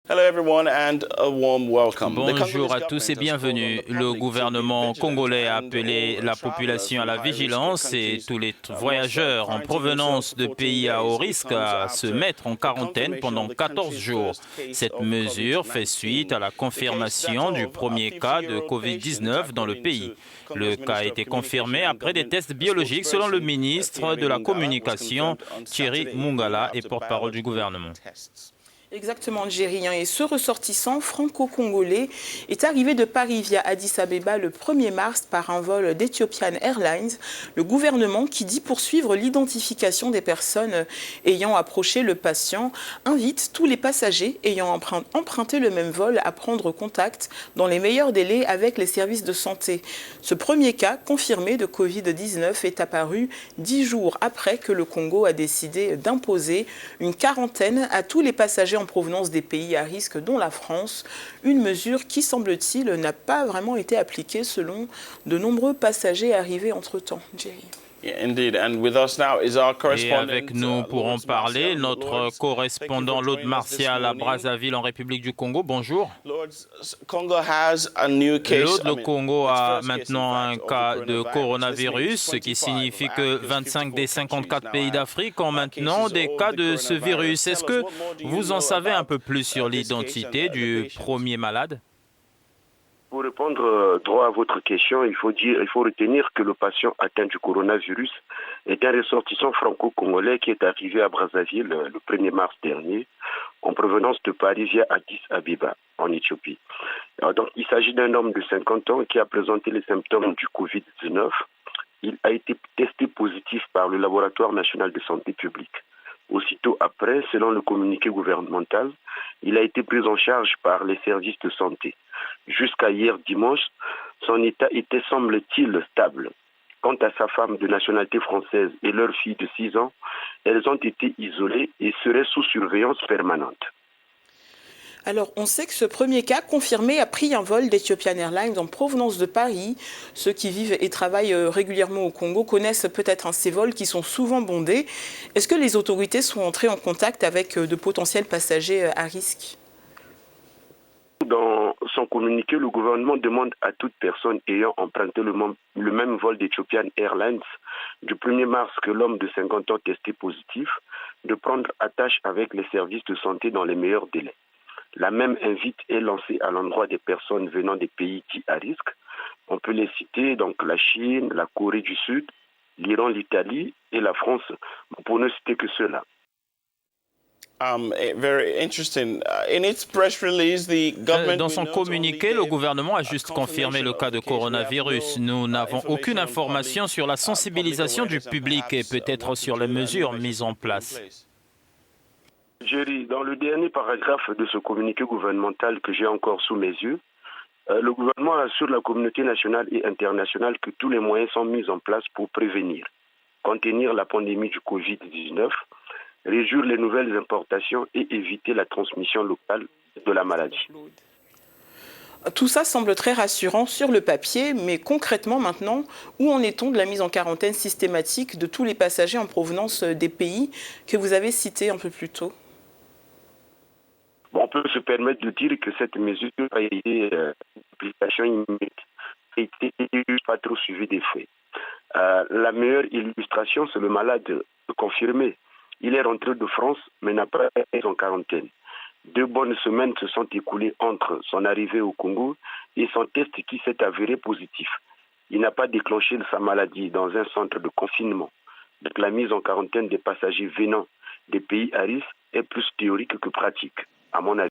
Hello everyone and a warm welcome. Bonjour à tous et bienvenue. Le gouvernement congolais a appelé la population à la vigilance et tous les voyageurs en provenance de pays à haut risque à se mettre en quarantaine pendant 14 jours. Cette mesure fait suite à la confirmation du premier cas de Covid-19 dans le pays. Le cas a été confirmé après des tests biologiques selon le ministre de la Communication, Thierry Mungala, et porte-parole du gouvernement. Exactement, Jerry. Et ce ressortissant franco-congolais est arrivé de Paris via Addis Abeba le 1er mars par un vol d'Ethiopian Airlines. Le gouvernement, qui dit poursuivre l'identification des personnes ayant approché le patient, invite tous les passagers ayant emprunté le même vol à prendre contact dans les meilleurs délais avec les services de santé. Ce premier cas confirmé de Covid-19 est apparu 10 jours après que le Congo a décidé d'imposer une quarantaine à tous les passagers en provenance des pays à risque, dont la France, une mesure qui, semble-t-il, n'a pas vraiment été appliquée selon de nombreux passagers arrivés entre-temps. Jerry. Et avec nous pour en parler, notre correspondant Lord Martial à Brazzaville en République du Congo. Bonjour. Lord, le Congo a maintenant un cas de coronavirus, ce qui signifie que 25 des 54 pays d'Afrique ont maintenant des cas de ce virus. Est-ce que vous en savez un peu plus sur l'identité du premier malade? Pour répondre droit à votre question, il faut retenir que le patient atteint du coronavirus est un ressortissant franco-congolais qui est arrivé à Brazzaville le 1er mars dernier en provenance de Paris via Addis Abeba en Éthiopie. Alors donc, il s'agit d'un homme de 50 ans qui a présenté les symptômes du Covid-19. Il a été testé positif par le Laboratoire national de santé publique. Aussitôt après, selon le communiqué gouvernemental, il a été pris en charge par les services de santé. Jusqu'à hier dimanche, son état était, semble-t-il, stable. Quant à sa femme de nationalité française et leur fille de 6 ans, elles ont été isolées et seraient sous surveillance permanente. Alors, on sait que ce premier cas confirmé a pris un vol d'Ethiopian Airlines en provenance de Paris. Ceux qui vivent et travaillent régulièrement au Congo connaissent peut-être ces vols qui sont souvent bondés. Est-ce que les autorités sont entrées en contact avec de potentiels passagers à risque? Dans son communiqué, le gouvernement demande à toute personne ayant emprunté le même vol d'Ethiopian Airlines du 1er mars que l'homme de 50 ans testé positif de prendre attache avec les services de santé dans les meilleurs délais. La même invite est lancée à l'endroit des personnes venant des pays dits à risque. On peut les citer, donc la Chine, la Corée du Sud, l'Iran, l'Italie et la France, pour ne citer que ceux-là. Dans son communiqué, le gouvernement a juste confirmé le cas de coronavirus. Nous n'avons aucune information sur la sensibilisation du public et peut-être sur les mesures mises en place. Jerry, dans le dernier paragraphe de ce communiqué gouvernemental que j'ai encore sous mes yeux, le gouvernement assure la communauté nationale et internationale que tous les moyens sont mis en place pour prévenir, contenir la pandémie du Covid-19, réduire les nouvelles importations et éviter la transmission locale de la maladie. Tout ça semble très rassurant sur le papier, mais concrètement maintenant, où en est-on de la mise en quarantaine systématique de tous les passagers en provenance des pays que vous avez cités un peu plus tôt? On peut se permettre de dire que cette mesure a été d'application immédiate, a été pas trop suivie des faits. La meilleure illustration, c'est le malade confirmé. Il est rentré de France, mais n'a pas été en quarantaine. 2 bonnes semaines se sont écoulées entre son arrivée au Congo et son test qui s'est avéré positif. Il n'a pas déclenché sa maladie dans un centre de confinement. Donc la mise en quarantaine des passagers venant des pays à risque est plus théorique que pratique, à mon avis.